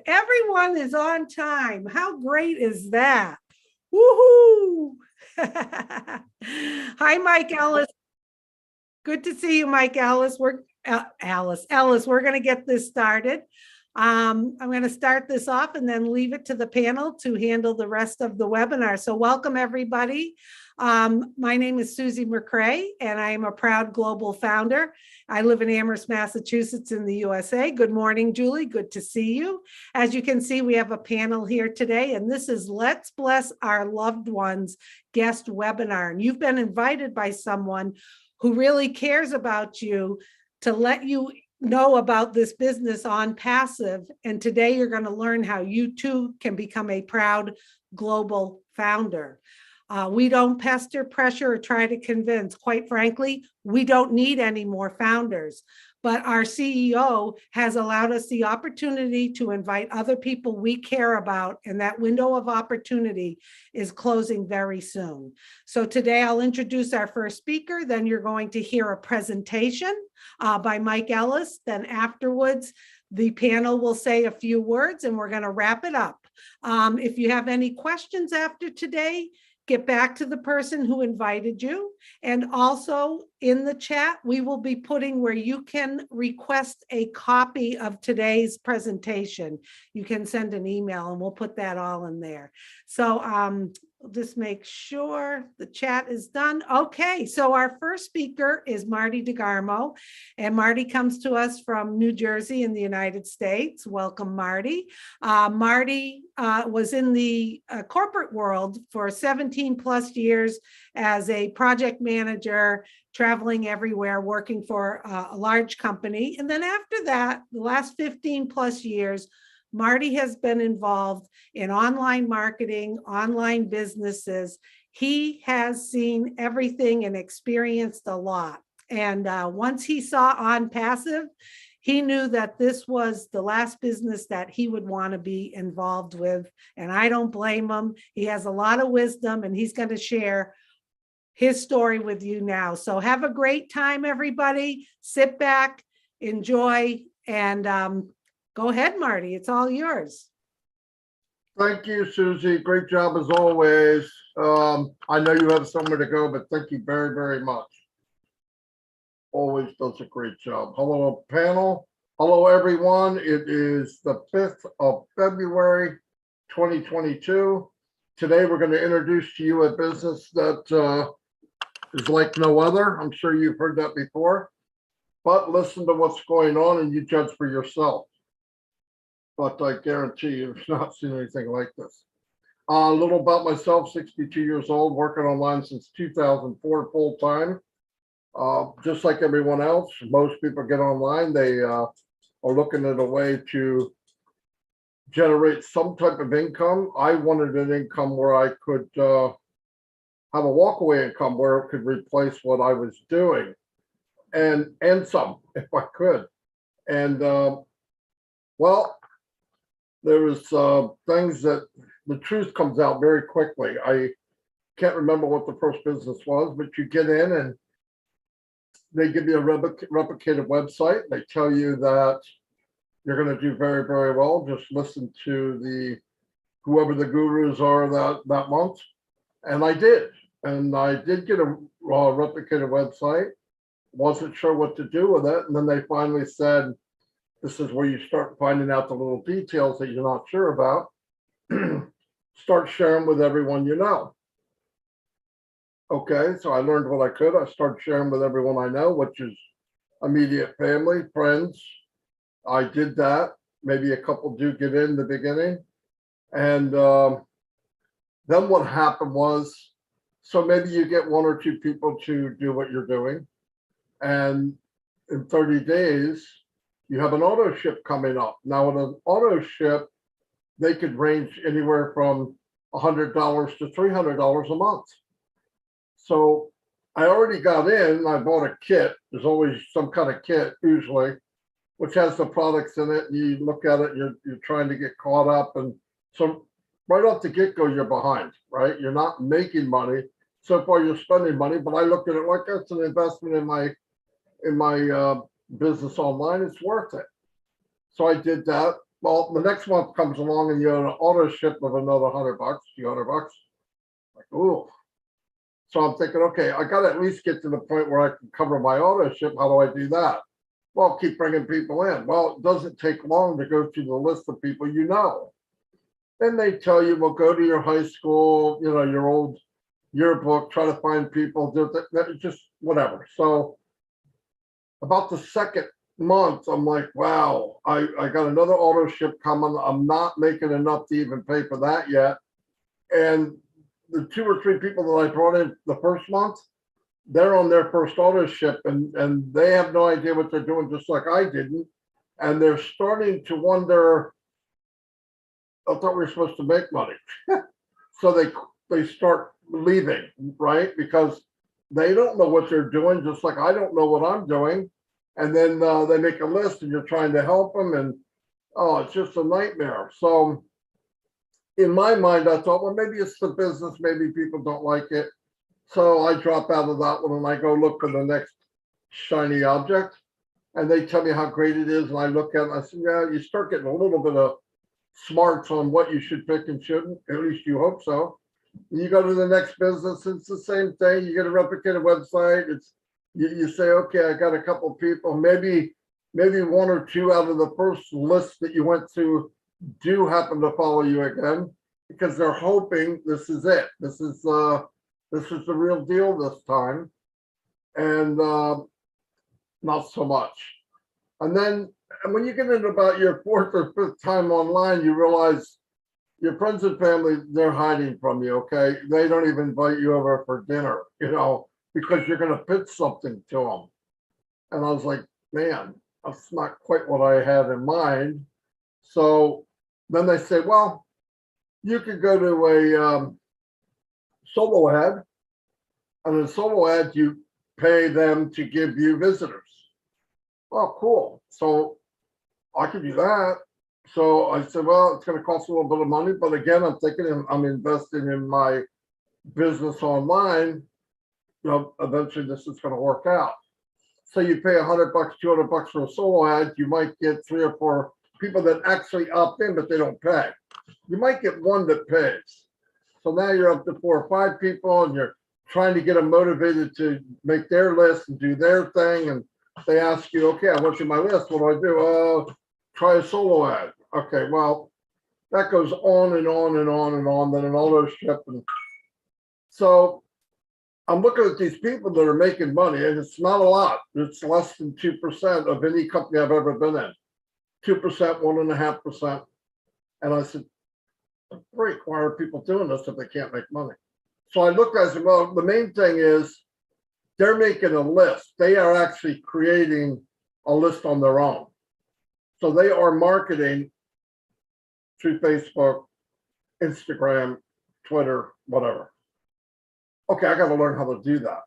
Everyone is on time. How great is that? Woohoo! Hi, Mike Ellis. Good to see you, Mike Ellis. Ellis. We're going to get this started. I'm going to start this off and then leave it to the panel to handle the rest of the webinar. So welcome, everybody. My name is Susie McCrae, and I am a proud global founder. I live in Amherst, Massachusetts in the USA. Good morning, Julie. Good to see you. As you can see, we have a panel here today, and this is Let's Bless Our Loved Ones guest webinar. And you've been invited by someone who really cares about you to let you know about this business OnPassive. And today you're going to learn how you too can become a proud global founder. We don't pester, pressure, or try to convince. Quite frankly, we don't need any more founders. But our CEO has allowed us the opportunity to invite other people we care about, and that window of opportunity is closing very soon. So today I'll introduce our first speaker, then you're going to hear a presentation by Mike Ellis. Then afterwards, the panel will say a few words and we're going to wrap it up. If you have any questions after today, get back to the person who invited you. And also in the chat, we will be putting where you can request a copy of today's presentation. You can send an email and we'll put that all in there. So we'll just make sure the chat is done. Okay, so our first speaker is Marty DeGarmo, and Marty comes to us from New Jersey in the United States. Welcome, Marty. Marty was in the corporate world for 17 plus years as a project manager, traveling everywhere, working for a large company. And then after that, the last 15 plus years, Marty has been involved in online marketing, online businesses. He has seen everything and experienced a lot. And once he saw OnPassive, he knew that this was the last business that he would want to be involved with. And I don't blame him. He has a lot of wisdom, and he's going to share his story with you now. So have a great time, everybody. Sit back, enjoy, and go ahead, Marty. It's all yours. Thank you, Susie. Great job as always. I know you have somewhere to go, but thank you very, very much. Always does a great job. Hello, panel. Hello, everyone. It is the 5th of February, 2022. Today, we're going to introduce to you a business that is like no other. I'm sure you've heard that before, but listen to what's going on and you judge for yourself. But I guarantee you've not seen anything like this. A little about myself, 62 years old, working online since 2004 full time. Just like everyone else, most people get online, they are looking at a way to generate some type of income. I wanted an income where I could have a walkaway income where it could replace what I was doing and some if I could. And well, there was things that the truth comes out very quickly. I can't remember what the first business was, but you get in and they give you a replicated website. They tell you that you're going to do very, very well. Just listen to whoever the gurus are that month. And I did. And I did get a replicated website. Wasn't sure what to do with it. And then they finally said, this is where you start finding out the little details that you're not sure about. Start sharing with everyone you know. Okay, so I learned what I could. I started sharing with everyone I know, which is immediate family, friends. I did that. Maybe a couple do get in the beginning. And then what happened was, so maybe you get 1 or 2 people to do what you're doing. And in 30 days, you have an auto ship coming up. Now, with an auto ship, they could range anywhere from $100 to $300 a month. So I already got in. I bought a kit. There's always some kind of kit, usually, which has the products in it. You look at it, you're trying to get caught up. And so right off the get-go, you're behind, right? You're not making money. So far, you're spending money, but I looked at it like that's an investment in my business online. It's worth it. So I did that. Well, the next month comes along and you have an auto ship of another $100, $200. Like, ooh. So I'm thinking, okay, I got to at least get to the point where I can cover my auto ship. How do I do that? Well, keep bringing people in. Well, it doesn't take long to go through the list of people you know. Then they tell you, well, go to your high school, your old yearbook, try to find people, just whatever. So about the second month, I'm like, wow, I got another auto ship coming. I'm not making enough to even pay for that yet. And the 2 or 3 people that I brought in the first month, they're on their first auto ship and they have no idea what they're doing, just like I didn't. And they're starting to wonder, I thought we were supposed to make money. So they start leaving, right? Because they don't know what they're doing, just like I don't know what I'm doing. And then they make a list and you're trying to help them. And oh, it's just a nightmare. So in my mind, I thought, well, maybe it's the business. Maybe people don't like it. So I drop out of that one and I go look for the next shiny object. And they tell me how great it is. And I look at it and I say, yeah, you start getting a little bit of smarts on what you should pick and shouldn't. At least you hope so. And you go to the next business, it's the same thing. You get a replicated website. You say, okay, I got a couple of people, maybe 1 or 2 out of the first list that you went to do happen to follow you again, because they're hoping this is it. This is the real deal this time. And not so much. And then when you get into about your 4th or 5th time online, you realize your friends and family, they're hiding from you, okay? They don't even invite you over for dinner, because you're going to pitch something to them. And I was like, man, that's not quite what I had in mind. So then they say, well, you could go to a solo ad, and in solo ad, you pay them to give you visitors. Oh, cool. So I could do that. So I said, well, it's going to cost a little bit of money. But again, I'm thinking I'm investing in my business online. Eventually this is going to work out. So you pay $100, $200 for a solo ad. You might get 3 or 4 people that actually opt in, but they don't pay. You might get 1 that pays. So now you're up to 4 or 5 people and you're trying to get them motivated to make their list and do their thing. And they ask you, okay, I want you my list. What do I do? Try a solo ad. Okay, well, that goes on and on and on and on, then an auto ship. And so I'm looking at these people that are making money, and it's not a lot. It's less than 2% of any company I've ever been in. 2%, 1.5%. And I said, great, why are people doing this if they can't make money? So I looked, I said, well, the main thing is they're making a list. They are actually creating a list on their own. So they are marketing through Facebook, Instagram, Twitter, whatever. Okay, I got to learn how to do that.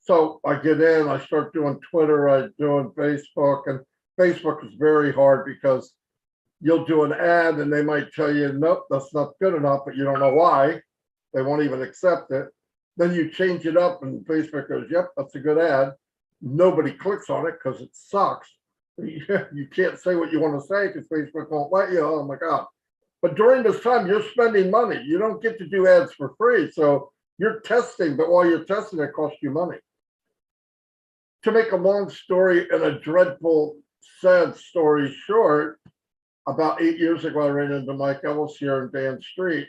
So I get in, I start doing Twitter, I'm doing Facebook, and Facebook is very hard because you'll do an ad and they might tell you, nope, that's not good enough, but you don't know why. They won't even accept it. Then you change it up and Facebook goes, yep, that's a good ad. Nobody clicks on it because it sucks. You can't say what you want to say because Facebook won't let you. Oh my God. But during this time, you're spending money. You don't get to do ads for free. So you're testing, but while you're testing, it costs you money. To make a long story and a dreadful, sad story short, about 8 years ago, I ran into Mike Ellis here in Dan Street.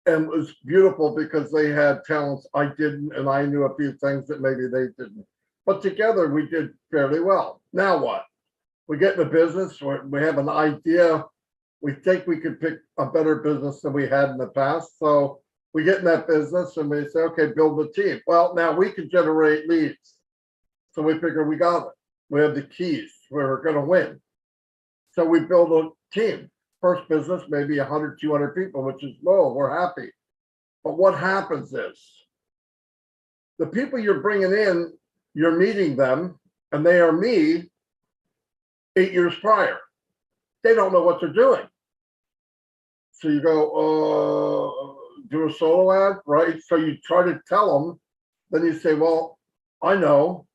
And it was beautiful because they had talents I didn't, and I knew a few things that maybe they didn't. But together we did fairly well. Now what? We get in the business, we have an idea. We think we could pick a better business than we had in the past. So we get in that business and we say, okay, build a team. Well, now we can generate leads. So we figure we got it. We have the keys. We're going to win. So we build a team. First business, maybe 100, 200 people, which is low. We're happy. But what happens is the people you're bringing in, you're meeting them, and they are me 8 years prior. They don't know what they're doing. So you go, do a solo ad, right? So you try to tell them, then you say, well, I know.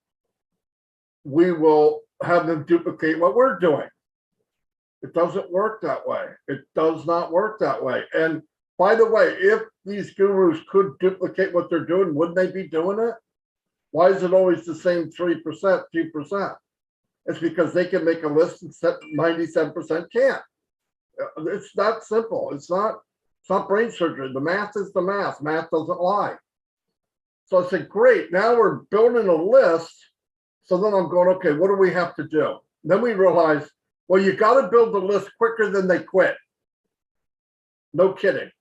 We will have them duplicate what we're doing. It doesn't work that way. It does not work that way. And by the way, if these gurus could duplicate what they're doing, wouldn't they be doing it? Why is it always the same 3%, 2%? It's because they can make a list and 97% can't. It's that simple. It's not brain surgery. The math is the math. Math doesn't lie. So I said, great, now we're building a list. So then I'm going, okay, what do we have to do? Then we realized, well, you got to build the list quicker than they quit. No kidding.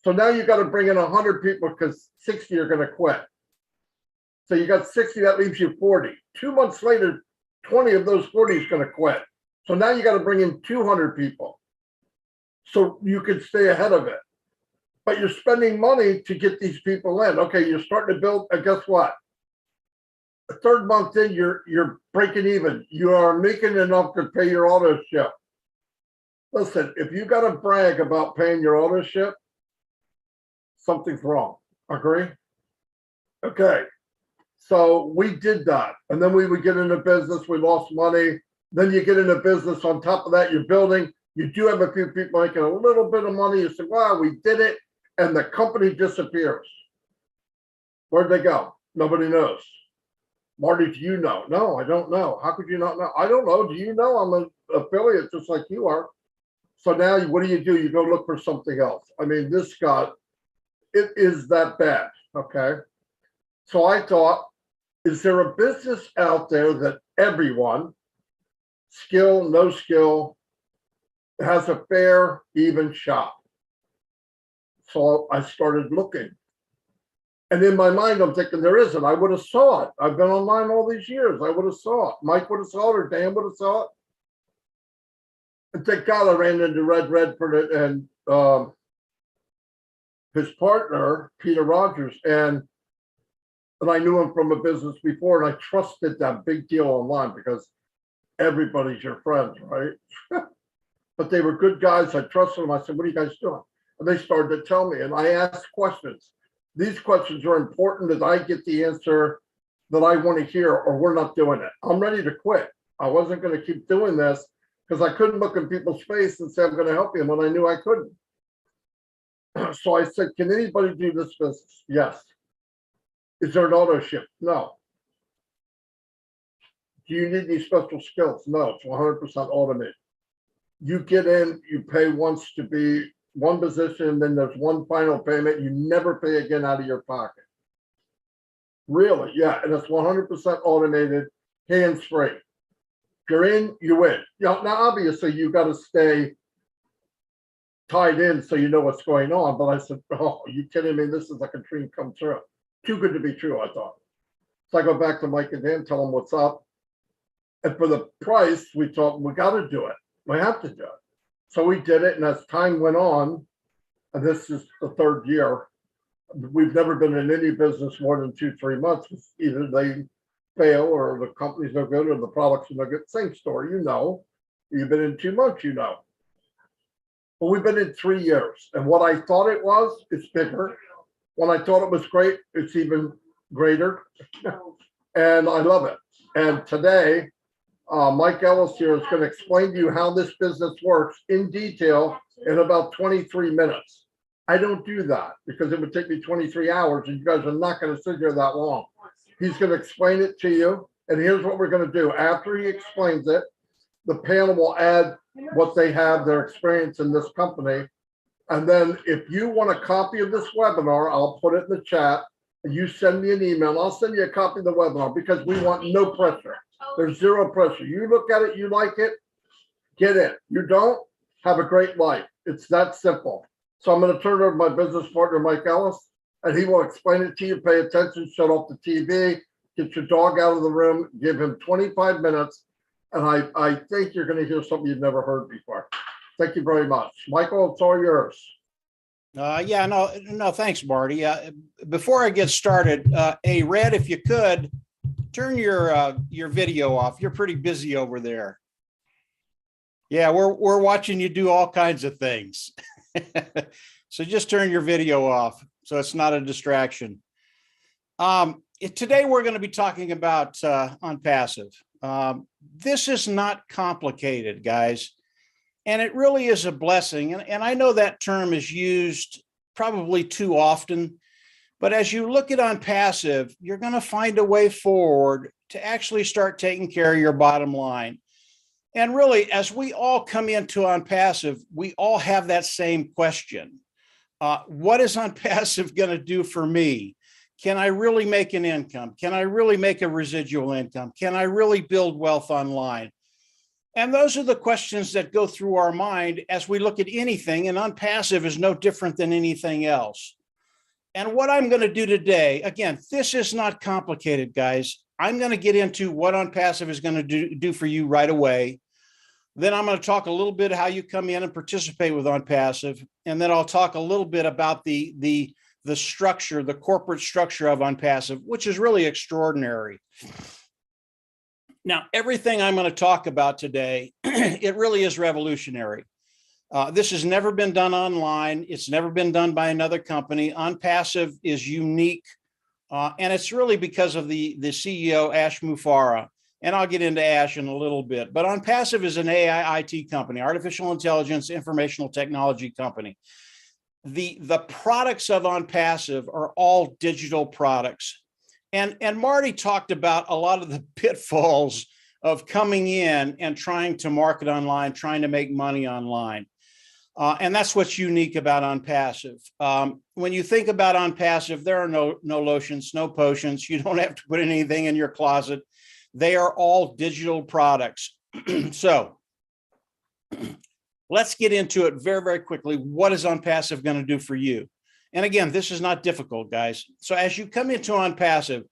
So now you got to bring in 100 people because 60 are going to quit. So you got 60, that leaves you 40. 2 months later, 20 of those 40 is going to quit. So now you got to bring in 200 people so you can stay ahead of it. But you're spending money to get these people in. Okay, you're starting to build, guess what? The third month in, you're breaking even. You are making enough to pay your auto ship. Listen, if you got to brag about paying your auto ship, something's wrong. Agree? Okay. So we did that. And then we would get into business. We lost money. Then you get into business. On top of that, you're building. You do have a few people making a little bit of money. You say, wow, we did it. And the company disappears. Where'd they go? Nobody knows. Marty, do you know? No, I don't know. How could you not know? I don't know. Do you know? I'm an affiliate just like you are. So now what do? You go look for something else. I mean, this got, it is that bad. Okay. So I thought, is there a business out there that everyone, skill, no skill, has a fair, even shot? So I started looking. And in my mind, I'm thinking there isn't. I would have saw it. I've been online all these years. I would have saw it. Mike would have saw it, or Dan would have saw it. And thank God I ran into Redfern and his partner, Peter Rogers. And I knew him from a business before, and I trusted that big deal online because everybody's your friend, right? But they were good guys. I trusted them. I said, what are you guys doing? And they started to tell me, and I asked questions. These questions are important that I get the answer that I want to hear, or we're not doing it. I'm ready to quit. I wasn't going to keep doing this because I couldn't look in people's face and say, I'm going to help you when I knew I couldn't. So I said, can anybody do this business? Yes. Is there an auto ship? No. Do you need any special skills? No, it's 100% automated. You get in, you pay once to be one position, then there's one final payment. You never pay again out of your pocket. Really? Yeah, and it's 100% automated, hands-free. If you're in, you win. Now, obviously, you got to stay tied in so you know what's going on. But I said, oh, are you kidding me? This is like a dream come true. Too good to be true, I thought. So I go back to Mike and Dan, tell them what's up. And for the price, we thought, we got to do it. We have to do it. So we did it. And as time went on, and this is the third year, we've never been in any business more than 2-3 months. Either they fail or the company's no good or the products are no good. Same story, you know. You've been in 2 months, you know. But we've been in 3 years. And what I thought it was, it's bigger. When I thought it was great, it's even greater. And I love it. And today, Mike Ellis here is going to explain to you how this business works in detail in about 23 minutes. I don't do that because it would take me 23 hours and you guys are not going to sit here that long. He's going to explain it to you. And here's what we're going to do. After he explains it, the panel will add what they have, their experience in this company. And then if you want a copy of this webinar, I'll put it in the chat and you send me an email. I'll send you a copy of the webinar because we want no pressure. There's zero pressure. You look at it, you like it, get in. You don't, have a great life. It's that simple. So I'm going to turn it over to my business partner, Mike Ellis, and he will explain it to you. Pay attention, shut off the TV, get your dog out of the room, give him 25 minutes. And I think you're going to hear something you've never heard before. Thank you very much. Michael, it's all yours. Yeah, no, thanks, Marty. Before I get started, hey, Red, if you could, turn your video off. You're pretty busy over there. Yeah, we're watching you do all kinds of things. So just turn your video off so it's not a distraction. Today we're going to be talking about OnPassive. This is not complicated, guys. And it really is a blessing. And I know that term is used probably too often, but as you look at OnPassive, you're going to find a way forward to actually start taking care of your bottom line. And really, as we all come into OnPassive, we all have that same question. What is OnPassive going to do for me? Can I really make an income? Can I really make a residual income? Can I really build wealth online? And those are the questions that go through our mind as we look at anything, and OnPassive is no different than anything else. And what I'm going to do today, again, this is not complicated, guys. I'm going to get into what OnPassive is going to do for you right away. Then I'm going to talk a little bit how you come in and participate with OnPassive. And then I'll talk a little bit about the structure, the corporate structure of OnPassive, which is really extraordinary. Now, everything I'm going to talk about today, it really is revolutionary. This has never been done online. It's never been done by another company. OnPassive is unique. And it's really because of the CEO, Ash Mufareh. And I'll get into Ash in a little bit. But OnPassive is an AI IT company, artificial intelligence, informational technology company. The products of OnPassive are all digital products. And Marty talked about a lot of the pitfalls of coming in and trying to market online, trying to make money online. And that's what's unique about OnPassive. When you think about OnPassive, there are no lotions, no potions. You don't have to put anything in your closet. They are all digital products. So let's get into it very, very quickly. What is OnPassive going to do for you? And again, this is not difficult, guys. So as you come into OnPassive,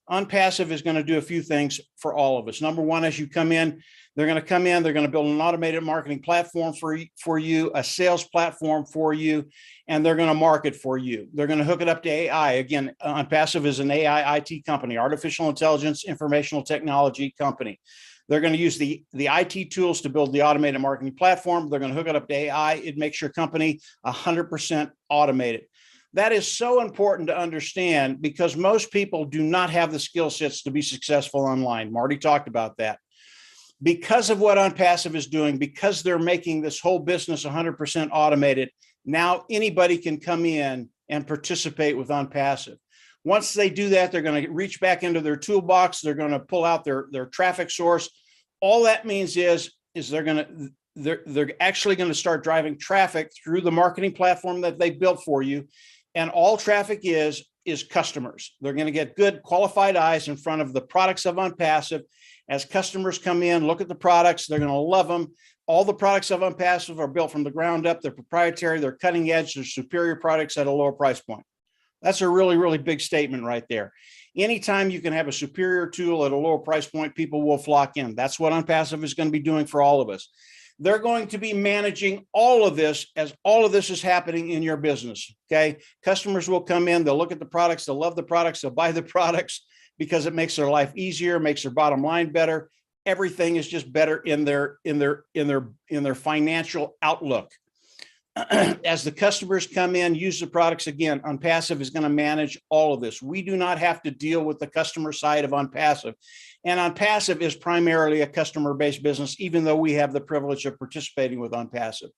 OnPassive is going to do a few things for all of us. Number one, as you come in, they're going to build an automated marketing platform for you, a sales platform for you, and they're going to market for you. They're going to hook it up to AI. Again, OnPassive is an AI IT company, artificial intelligence, informational technology company. They're going to use the IT tools to build the automated marketing platform. They're going to hook it up to AI. It makes your company 100% automated. That is so important to understand because most people do not have the skill sets to be successful online. Marty talked about that. Because of what OnPassive is doing, because they're making this whole business 100% automated, now anybody can come in and participate with OnPassive. Once they do that, they're going to reach back into their toolbox. They're going to pull out their traffic source. All that means is they're actually going to start driving traffic through the marketing platform that they built for you. And all traffic is customers. They're going to get good qualified eyes in front of the products of OnPassive. As customers come in, look at the products, they're going to love them. All the products of OnPassive are built from the ground up. They're proprietary, they're cutting edge, they're superior products at a lower price point. That's a really, really big statement right there. Anytime you can have a superior tool at a lower price point, people will flock in. That's what OnPassive is going to be doing for all of us. They're going to be managing all of this as all of this is happening in your business. Okay. Customers will come in, they'll look at the products, they'll love the products, they'll buy the products because it makes their life easier, makes their bottom line better. Everything is just better in their financial outlook. As the customers come in, use the products again, OnPassive is going to manage all of this. We do not have to deal with the customer side of OnPassive. And OnPassive is primarily a customer-based business, even though we have the privilege of participating with OnPassive.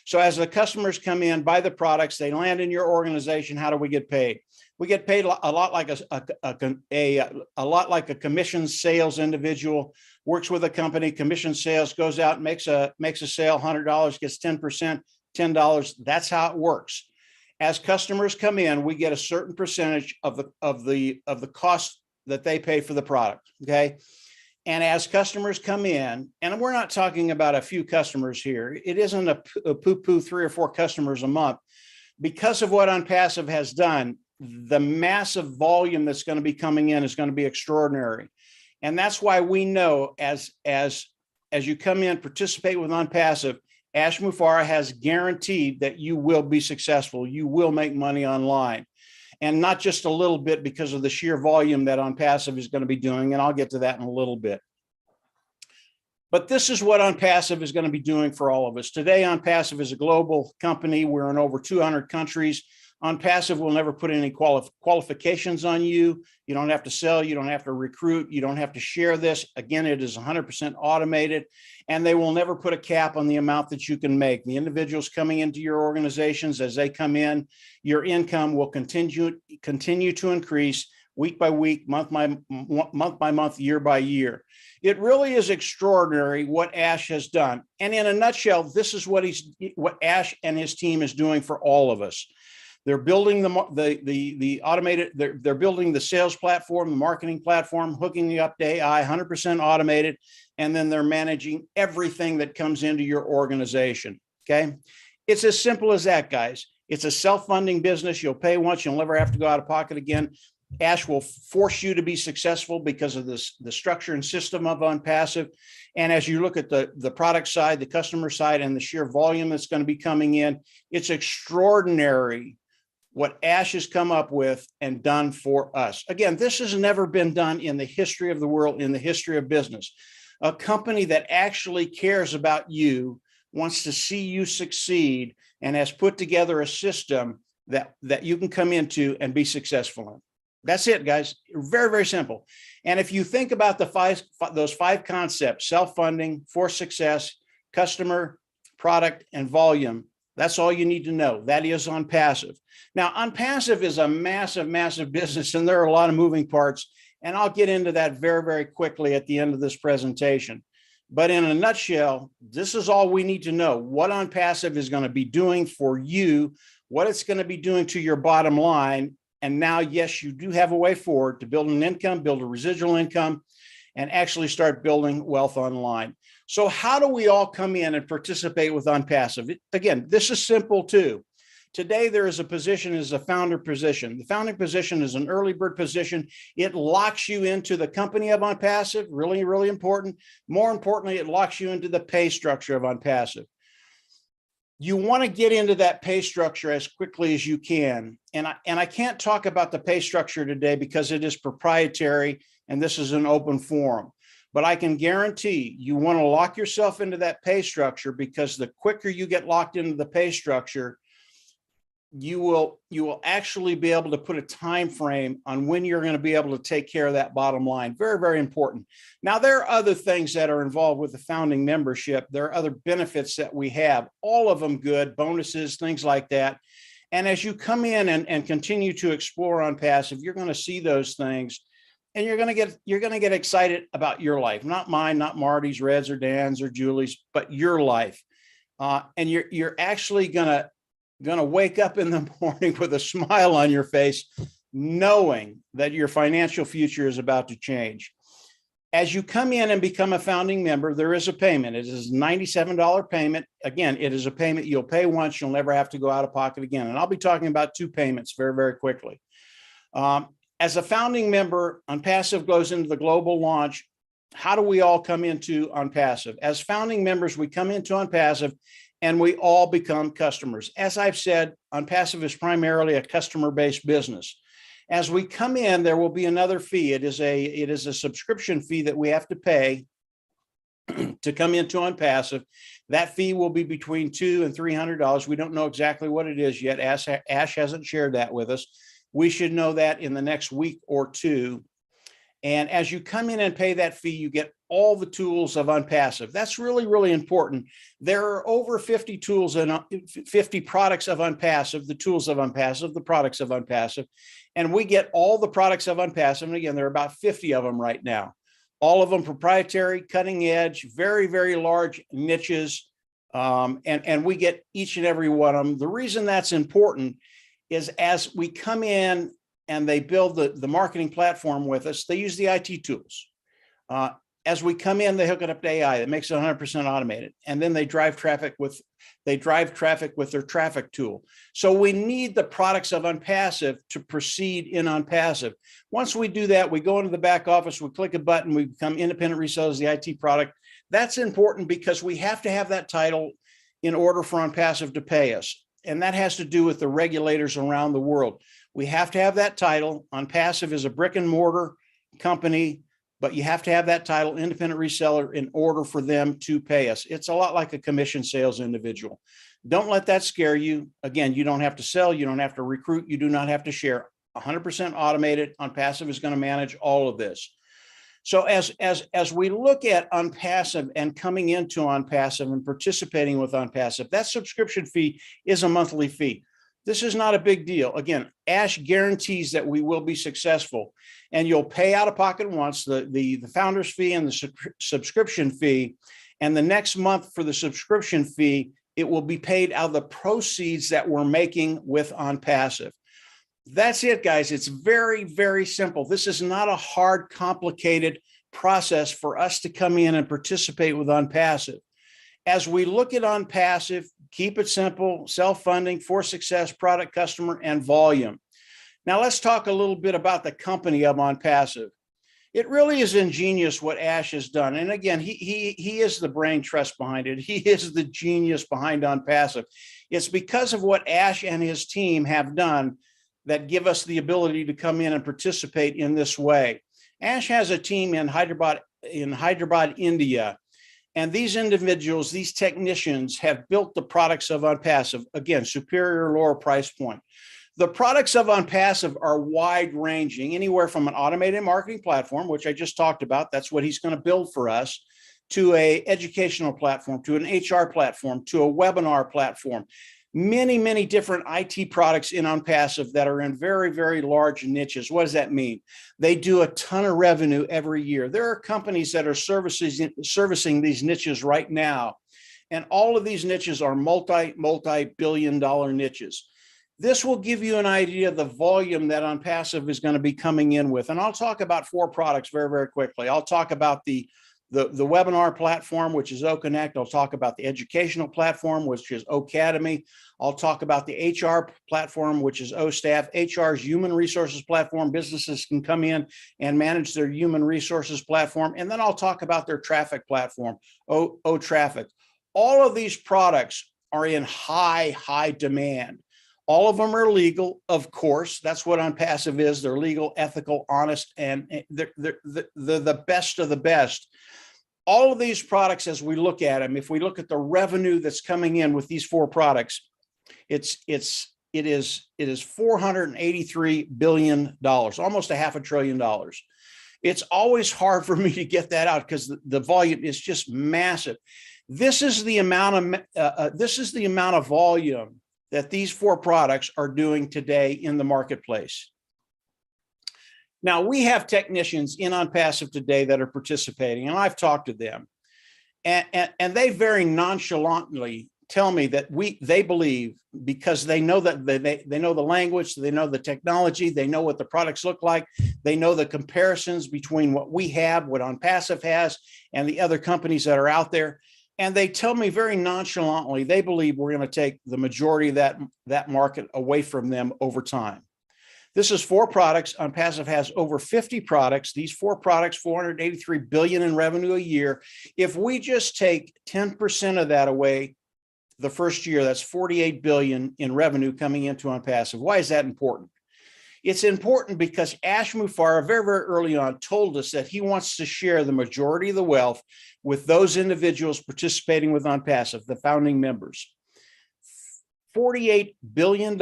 So as the customers come in, buy the products, they land in your organization, how do we get paid? We get paid a lot like a commission sales individual, works with a company, commission sales, goes out and makes a sale, $100, gets 10%, $10. That's how it works. As customers come in, we get a certain percentage of the cost that they pay for the product. Okay. And as customers come in, and we're not talking about a few customers here, it isn't a poo-poo 3 or 4 customers a month. Because of what OnPassive has done, the massive volume that's going to be coming in is going to be extraordinary. And that's why we know as you come in, participate with OnPassive, Ash Mufareh has guaranteed that you will be successful. You will make money online. And not just a little bit because of the sheer volume that OnPassive is going to be doing. And I'll get to that in a little bit. But this is what OnPassive is going to be doing for all of us. Today, OnPassive is a global company. We're in over 200 countries. OnPassive will never put any qualifications on you. You don't have to sell, you don't have to recruit, you don't have to share this. Again, it is 100% automated, and they will never put a cap on the amount that you can make. The individuals coming into your organizations, as they come in, your income will continue to increase week by week, month by month, year by year. It really is extraordinary what Ash has done. And in a nutshell, this is what Ash and his team is doing for all of us. They're building the automated, they're building the sales platform, the marketing platform, hooking you up to AI, 100% automated, and then they're managing everything that comes into your organization, okay? It's as simple as that, guys. It's a self-funding business. You'll pay once, you'll never have to go out of pocket again. Ash will force you to be successful because of the structure and system of OnPassive. And as you look at the product side, the customer side, and the sheer volume that's going to be coming in, it's extraordinary what Ash has come up with and done for us. Again, this has never been done in the history of the world, in the history of business. A company that actually cares about you, wants to see you succeed, and has put together a system that you can come into and be successful in. That's it, guys. Very, very simple. And if you think about those five concepts: self-funding, for success, customer, product, and volume, that's all you need to know. That is OnPassive. Now, OnPassive is a massive, massive business, and there are a lot of moving parts. And I'll get into that very, very quickly at the end of this presentation. But in a nutshell, this is all we need to know: what OnPassive is going to be doing for you, what it's going to be doing to your bottom line. And now, yes, you do have a way forward to build an income, build a residual income, and actually start building wealth online. So how do we all come in and participate with OnPassive? Again, this is simple too. Today, there is a position as a founder position. The founding position is an early bird position. It locks you into the company of OnPassive, really, really important. More importantly, it locks you into the pay structure of OnPassive. You want to get into that pay structure as quickly as you can. And I can't talk about the pay structure today because it is proprietary and this is an open forum. But I can guarantee you want to lock yourself into that pay structure, because the quicker you get locked into the pay structure, you will actually be able to put a time frame on when you're going to be able to take care of that bottom line. Very, very important. Now, there are other things that are involved with the founding membership. There are other benefits that we have, all of them good, bonuses, things like that. And as you come in and continue to explore OnPassive, you're going to see those things, and you're going to get excited about your life, not mine, not Marty's, Red's, or Dan's, or Julie's, but your life. And you're actually going to wake up in the morning with a smile on your face, knowing that your financial future is about to change. As you come in and become a founding member, there is a payment. It is a $97 payment. Again, it is a payment you'll pay once. You'll never have to go out of pocket again. And I'll be talking about two payments very, very quickly. As a founding member, OnPassive goes into the global launch. How do we all come into OnPassive? As founding members, we come into OnPassive and we all become customers. As I've said, OnPassive is primarily a customer-based business. As we come in, there will be another fee. It is a subscription fee that we have to pay to come into OnPassive. That fee will be between $200 and $300. We don't know exactly what it is yet. Ash hasn't shared that with us. We should know that in the next week or two. And as you come in and pay that fee, you get all the tools of OnPassive. That's really, really important. There are over 50 tools and 50 products of OnPassive, the tools of OnPassive, the products of OnPassive. And we get all the products of OnPassive. And again, there are about 50 of them right now. All of them proprietary, cutting edge, very, very large niches. And we get each and every one of them. The reason that's important is as we come in and they build the marketing platform with us, they use the IT tools. As we come in, they hook it up to AI that makes it 100% automated. And then they drive traffic with their traffic tool. So we need the products of OnPassive to proceed in OnPassive. Once we do that, we go into the back office, we click a button, we become independent resellers of the IT product. That's important because we have to have that title in order for OnPassive to pay us. And that has to do with the regulators around the world. We have to have that title. OnPassive is a brick and mortar company, but you have to have that title independent reseller in order for them to pay us. It's a lot like a commission sales individual. Don't let that scare you. Again, you don't have to sell. You don't have to recruit. You do not have to share. 100% automated. OnPassive is going to manage all of this. So as we look at OnPassive and coming into OnPassive and participating with OnPassive, that subscription fee is a monthly fee. This is not a big deal. Again, Ash guarantees that we will be successful, and you'll pay out of pocket once the founder's fee and the subscription fee, and the next month for the subscription fee, it will be paid out of the proceeds that we're making with OnPassive. That's it, guys. It's very, very simple. This is not a hard, complicated process for us to come in and participate with OnPassive. As we look at OnPassive, keep it simple, self-funding, for success, product, customer, and volume. Now let's talk a little bit about the company of OnPassive. It really is ingenious what Ash has done. And again, he is the brain trust behind it. He is the genius behind OnPassive. It's because of what Ash and his team have done that give us the ability to come in and participate in this way. Ash has a team in Hyderabad, India. And these individuals, these technicians have built the products of OnPassive. Again, superior, lower price point. The products of OnPassive are wide ranging, anywhere from an automated marketing platform, which I just talked about. That's what he's going to build for us, to an educational platform, to an HR platform, to a webinar platform. Many, many different IT products in OnPassive that are in very, very large niches. What does that mean? They do a ton of revenue every year. There are companies that are servicing these niches right now. And all of these niches are multi-billion-dollar niches. This will give you an idea of the volume that OnPassive is going to be coming in with. And I'll talk about 4 products very, very quickly. I'll talk about the webinar platform, which is OConnect. I'll talk about the educational platform, which is OCademy. I'll talk about the HR platform, which is OStaff. HR's human resources platform. Businesses can come in and manage their human resources platform. And then I'll talk about their traffic platform, OTraffic. All of these products are in high demand. All of them are legal, of course. That's what OnPassive is. They're legal, ethical, honest, and they're the best of the best. All of these products, as we look at them, if we look at the revenue that's coming in with these 4 products, it is $483 billion, almost $500 billion. It's always hard for me to get that out because the volume is just massive. This is the amount of volume that these 4 products are doing today in the marketplace. Now, we have technicians in OnPassive today that are participating, and I've talked to them, and they very nonchalantly tell me that they believe, because they know that they know the language, they know the technology, they know what the products look like, they know the comparisons between what we have, what OnPassive has, and the other companies that are out there. And they tell me very nonchalantly, they believe we're going to take the majority of that market away from them over time. This is 4 products. OnPassive has over 50 products. These 4 products, $483 billion in revenue a year. If we just take 10% of that away the first year, that's $48 billion in revenue coming into OnPassive. Why is that important? It's important because Ash Mufareh very, very early on told us that he wants to share the majority of the wealth with those individuals participating with OnPassive, the founding members. $48 billion.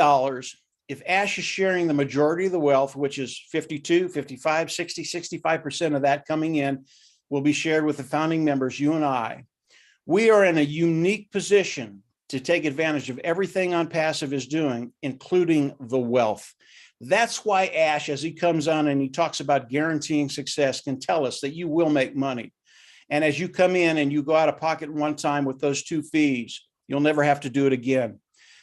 If Ash is sharing the majority of the wealth, which is 52, 55, 60, 65% of that coming in, will be shared with the founding members, you and I. We are in a unique position to take advantage of everything OnPassive is doing, including the wealth. That's why Ash, as he comes on and he talks about guaranteeing success, can tell us that you will make money. And as you come in and you go out of pocket one time with those 2 fees, you'll never have to do it again.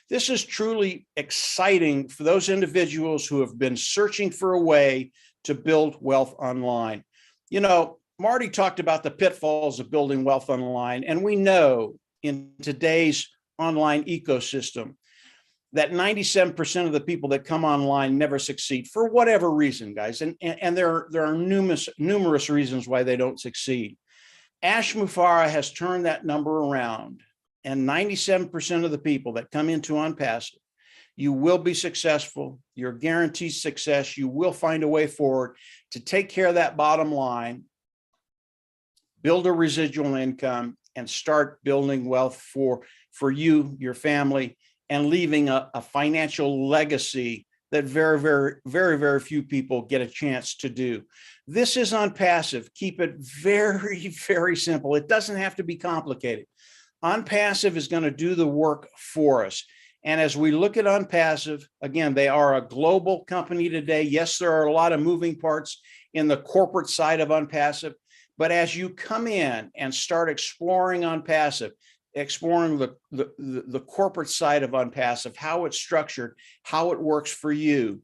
This is truly exciting for those individuals who have been searching for a way to build wealth online. You know, Marty talked about the pitfalls of building wealth online, and we know in today's online ecosystem that 97% of the people that come online never succeed for whatever reason, guys. And there are numerous reasons why they don't succeed. Ash Mufareh has turned that number around, and 97% of the people that come into OnPassive, you will be successful. You're guaranteed success. You will find a way forward to take care of that bottom line build a residual income, and start building wealth for you, your family, and leaving a financial legacy that very few people get a chance to do. This is OnPassive. Keep it very simple. It doesn't have to be complicated. OnPassive is going to do the work for us. And as we look at OnPassive, again, they are a global company today. Yes, there are a lot of moving parts in the corporate side of OnPassive, but as you come in and start exploring OnPassive, exploring the corporate side of OnPassive, how it's structured, how it works for you,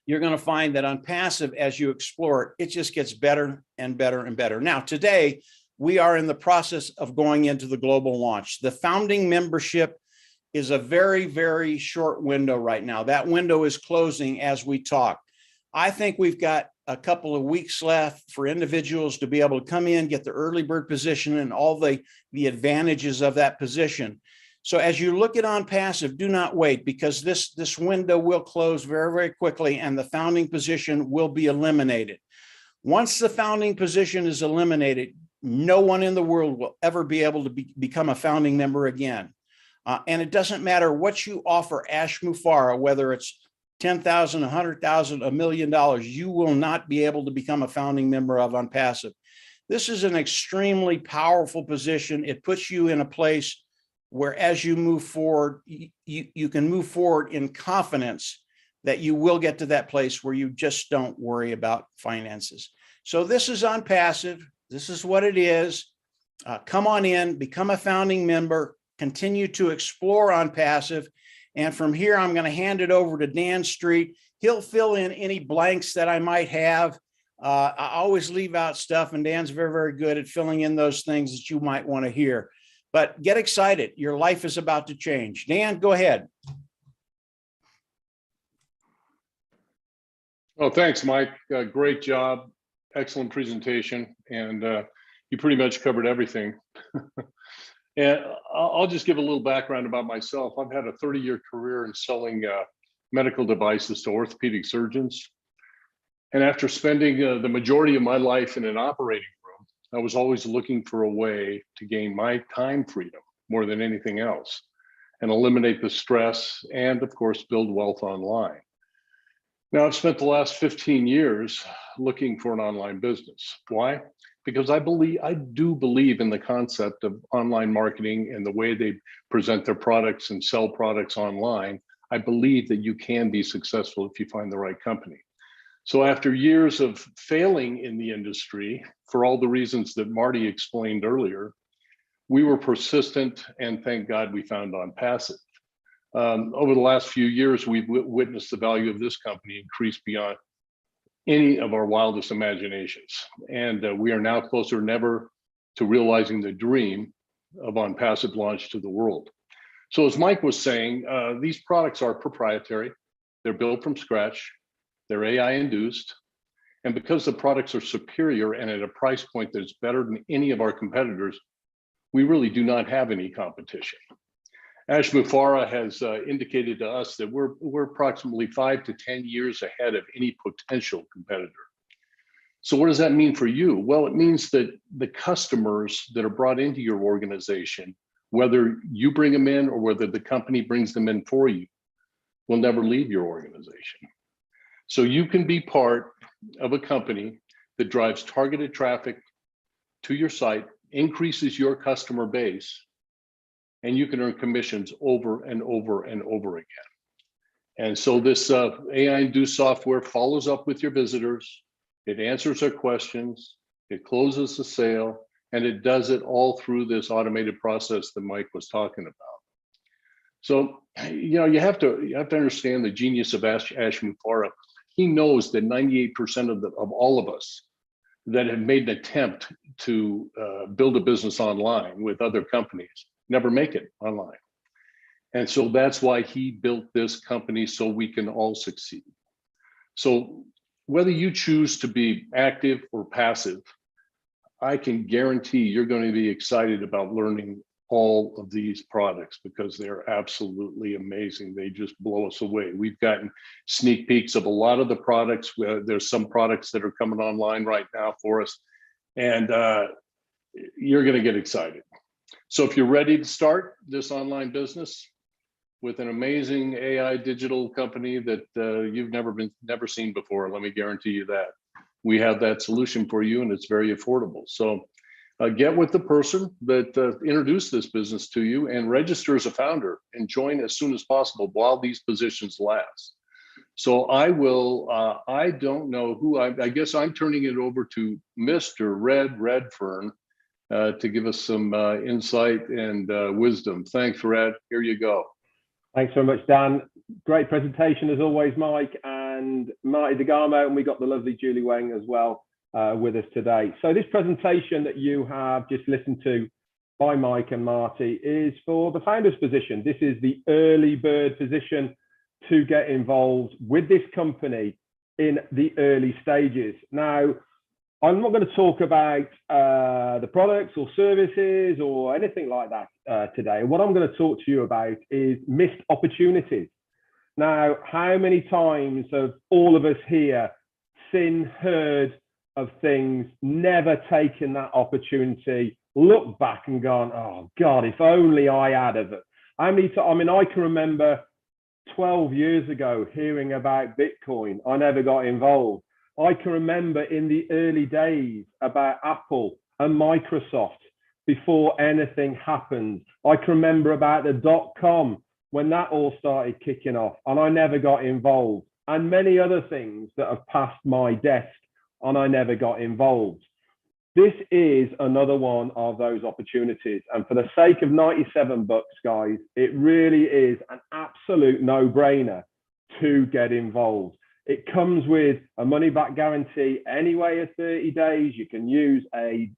you're going to find that OnPassive, as you explore it, it just gets better and better and better. Now, today, we are in the process of going into the global launch. The founding membership is a very short window right now. That window is closing as we talk. I think we've got a couple of weeks left for individuals to be able to come in, get the early bird position and all the advantages of that position. So as you look at OnPassive, do not wait, because this window will close very quickly and the founding position will be eliminated. Once the founding position is eliminated, no one in the world will ever be able to become a founding member again. And it doesn't matter what you offer Ash Mufareh, whether it's $10,000, $100,000, $1 million, you will not be able to become a founding member of OnPassive. This is an extremely powerful position. It puts you in a place where, as you move forward, you can move forward in confidence that you will get to that place where you just don't worry about finances. So this is OnPassive. This is what it is. Come on in, become a founding member, continue to explore OnPassive. And from here, I'm going to hand it over to Dan Street. He'll fill in any blanks that I might have. I always leave out stuff, and Dan's very good at filling in those things that you might want to hear. But get excited. Your life is about to change. Dan, go ahead. Oh, thanks, Mike. Great job. Excellent presentation. And you pretty much covered everything. And I'll just give a little background about myself. I've had a 30-year career in selling medical devices to orthopedic surgeons. And after spending the majority of my life in an operating room, I was always looking for a way to gain my time freedom more than anything else and eliminate the stress and, of course, build wealth online. Now, I've spent the last 15 years looking for an online business. Why? Because I do believe in the concept of online marketing and the way they present their products and sell products online. I believe that you can be successful if you find the right company. So after years of failing in the industry, for all the reasons that Marty explained earlier, we were persistent, and thank God we found OnPassive. Over the last few years, we've witnessed the value of this company increase beyond any of our wildest imaginations. And we are now closer than ever to realizing the dream of OnPassive launch to the world. So as Mike was saying, these products are proprietary. They're built from scratch. They're AI induced. And because the products are superior and at a price point that's better than any of our competitors, we really do not have any competition. Ash Mufareh has indicated to us that we're approximately 5 to 10 years ahead of any potential competitor. So what does that mean for you? Well, it means that the customers that are brought into your organization, whether you bring them in or whether the company brings them in for you, will never leave your organization. So you can be part of a company that drives targeted traffic to your site, increases your customer base, and you can earn commissions over and over and over again. And so this AI-induced software follows up with your visitors, it answers their questions, it closes the sale, and it does it all through this automated process that Mike was talking about. So, you know, you have to understand the genius of Ash Mufareh. He knows that 98% of all of us that have made an attempt to build a business online with other companies never make it online. And so that's why he built this company, so we can all succeed. So whether you choose to be active or passive, I can guarantee you're going to be excited about learning all of these products because they're absolutely amazing. They just blow us away. We've gotten sneak peeks of a lot of the products. There's some products that are coming online right now for us. And you're going to get excited. So if you're ready to start this online business with an amazing AI digital company that you've never seen before, let me guarantee you that. We have that solution for you, and it's very affordable. So get with the person that introduced this business to you and register as a founder and join as soon as possible while these positions last. So I will, I don't know who, I guess I'm turning it over to Mr. Redfern to give us some insight and wisdom. Thanks, Red. Here you go. Thanks very much, Dan. Great presentation as always, Mike and Marty DeGarmo, and we got the lovely Julie Wang as well with us today. So this presentation that you have just listened to by Mike and Marty is for the founder's position. This is the early bird position to get involved with this company in the early stages. Now, I'm not going to talk about the products or services or anything like that today. What I'm going to talk to you about is missed opportunities. Now, how many times have all of us here seen, heard of things, never taken that opportunity, looked back and gone, oh God, if only I had of it. I mean, I can remember 12 years ago hearing about Bitcoin. I never got involved. I can remember in the early days about Apple and Microsoft before anything happened. I can remember about the .com when that all started kicking off, and I never got involved, and many other things that have passed my desk and I never got involved. This is another one of those opportunities. And for the sake of 97 bucks, guys, it really is an absolute no-brainer to get involved. It comes with a money-back guarantee anyway of 30 days. You can use a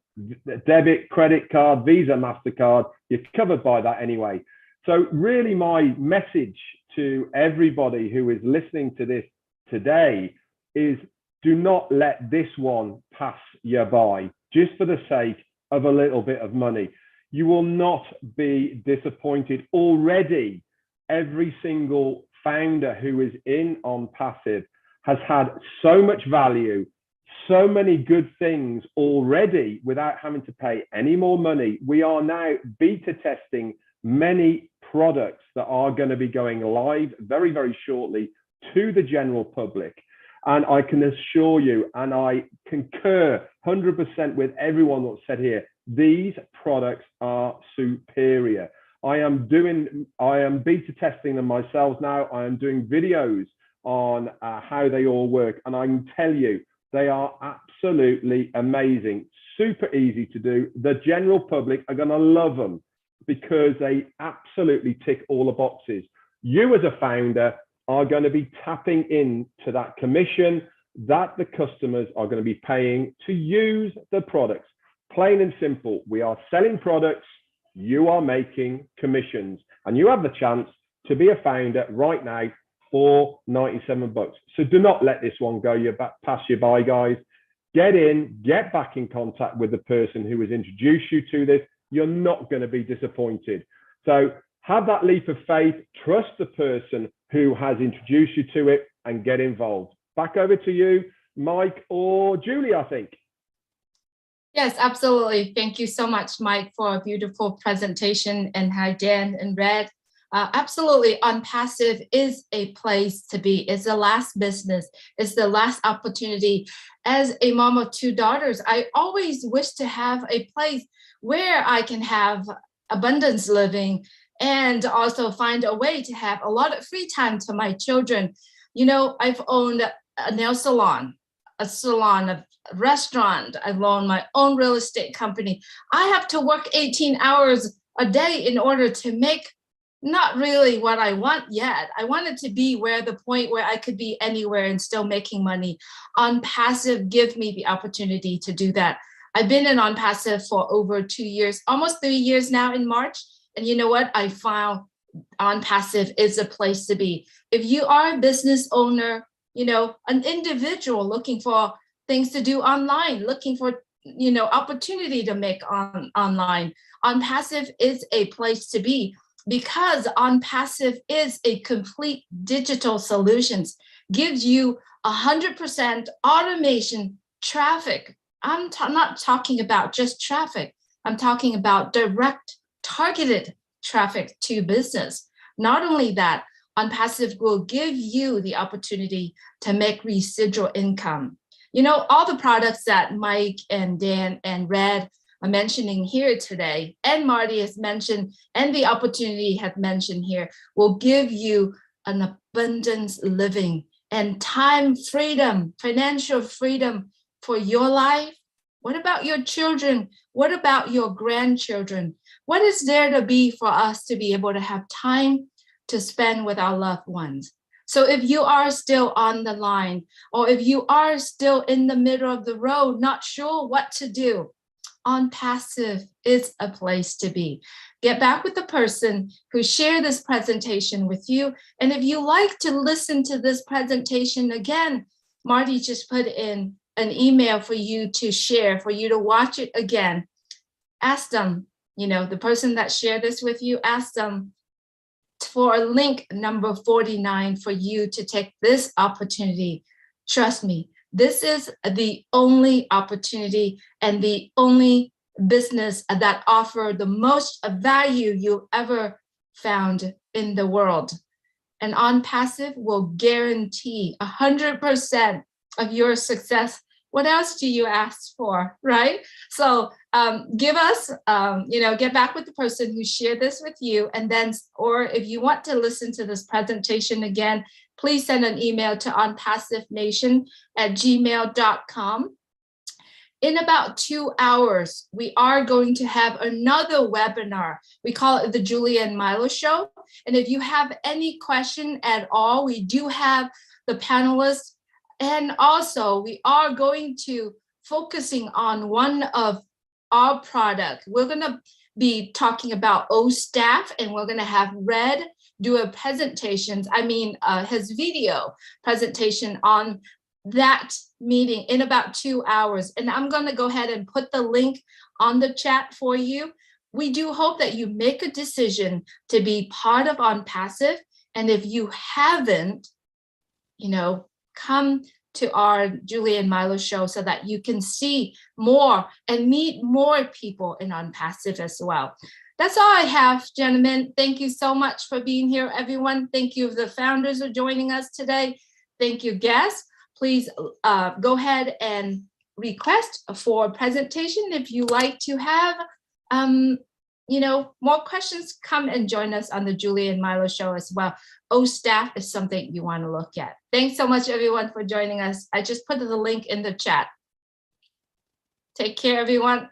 debit, credit card, Visa, MasterCard. You're covered by that anyway. So really my message to everybody who is listening to this today is do not let this one pass you by just for the sake of a little bit of money. You will not be disappointed. Already, every single founder who is in OnPassive has had so much value, so many good things already without having to pay any more money. We are now beta testing many products that are going to be going live very, very shortly to the general public. And I can assure you, and I concur 100% with everyone that's said here, these products are superior. I am beta testing them myself now. I am doing videos on how they all work. And I can tell you, they are absolutely amazing, super easy to do. The general public are going to love them because they absolutely tick all the boxes. You as a founder are going to be tapping into that commission that the customers are going to be paying to use the products. Plain and simple, we are selling products, you are making commissions, and you have the chance to be a founder right now for 97 bucks. So do not let this one go pass you by, guys. Get in, get back in contact with the person who has introduced you to this. You're not going to be disappointed. So have that leap of faith, trust the person who has introduced you to it, and get involved. Back over to you, Mike or Julie, I think. Yes, absolutely. Thank you so much, Mike, for a beautiful presentation. And hi, Dan and Red. Absolutely, OnPassive is a place to be. It's the last business. It's the last opportunity. As a mom of two daughters, I always wish to have a place where I can have abundance living and also find a way to have a lot of free time to my children. You know, I've owned a nail salon, a restaurant. I've owned my own real estate company. I have to work 18 hours a day in order to make not really what I want yet. I want it to be where the point where I could be anywhere and still making money. OnPassive give me the opportunity to do that. I've been in OnPassive for over 2 years, almost 3 years now in March. And you know what? I found OnPassive is a place to be. If you are a business owner, you know, an individual looking for things to do online, looking for, you know, opportunity to make online, OnPassive is a place to be because OnPassive is a complete digital solutions, gives you 100% automation traffic not talking about just traffic. I'm talking about direct targeted traffic to business. Not only that, OnPassive will give you the opportunity to make residual income. You know, all the products that Mike and Dan and Red are mentioning here today, and Marty has mentioned, and the opportunity have mentioned here, will give you an abundance living and time freedom, financial freedom for your life. What about your children? What about your grandchildren? What is there to be for us to be able to have time to spend with our loved ones? So if you are still on the line, or if you are still in the middle of the road, not sure what to do, OnPassive is a place to be. Get back with the person who shared this presentation with you. And if you like to listen to this presentation again, Marty just put in an email for you to share, for you to watch it again. Ask them, you know, the person that shared this with you, ask them for a link number 49 for you to take this opportunity. Trust me, this is the only opportunity and the only business that offer the most value you ever found in the world. And OnPassive will guarantee 100% of your success. What else do you ask for, right? So give us, get back with the person who shared this with you. And then, or if you want to listen to this presentation again, please send an email to onpassivenation@gmail.com. In about 2 hours, we are going to have another webinar. We call it the Julia and Milo Show. And if you have any question at all, we do have the panelists. And also, we are going to focusing on one of our product. We're going to be talking about OStaff, and we're going to have Red do a presentation, his video presentation on that meeting in about 2 hours. And I'm going to go ahead and put the link on the chat for you. We do hope that you make a decision to be part of OnPassive. And if you haven't, come to our Julia and Milo show so that you can see more and meet more people in OnPassive as well. That's all I have, gentlemen. Thank you so much for being here, everyone. Thank you, the founders, for joining us today. Thank you, guests. Please go ahead and request for a presentation. If you like to have, more questions, come and join us on the Julia and Milo show as well. OStaff is something you want to look at. Thanks so much, everyone, for joining us. I just put the link in the chat. Take care, everyone.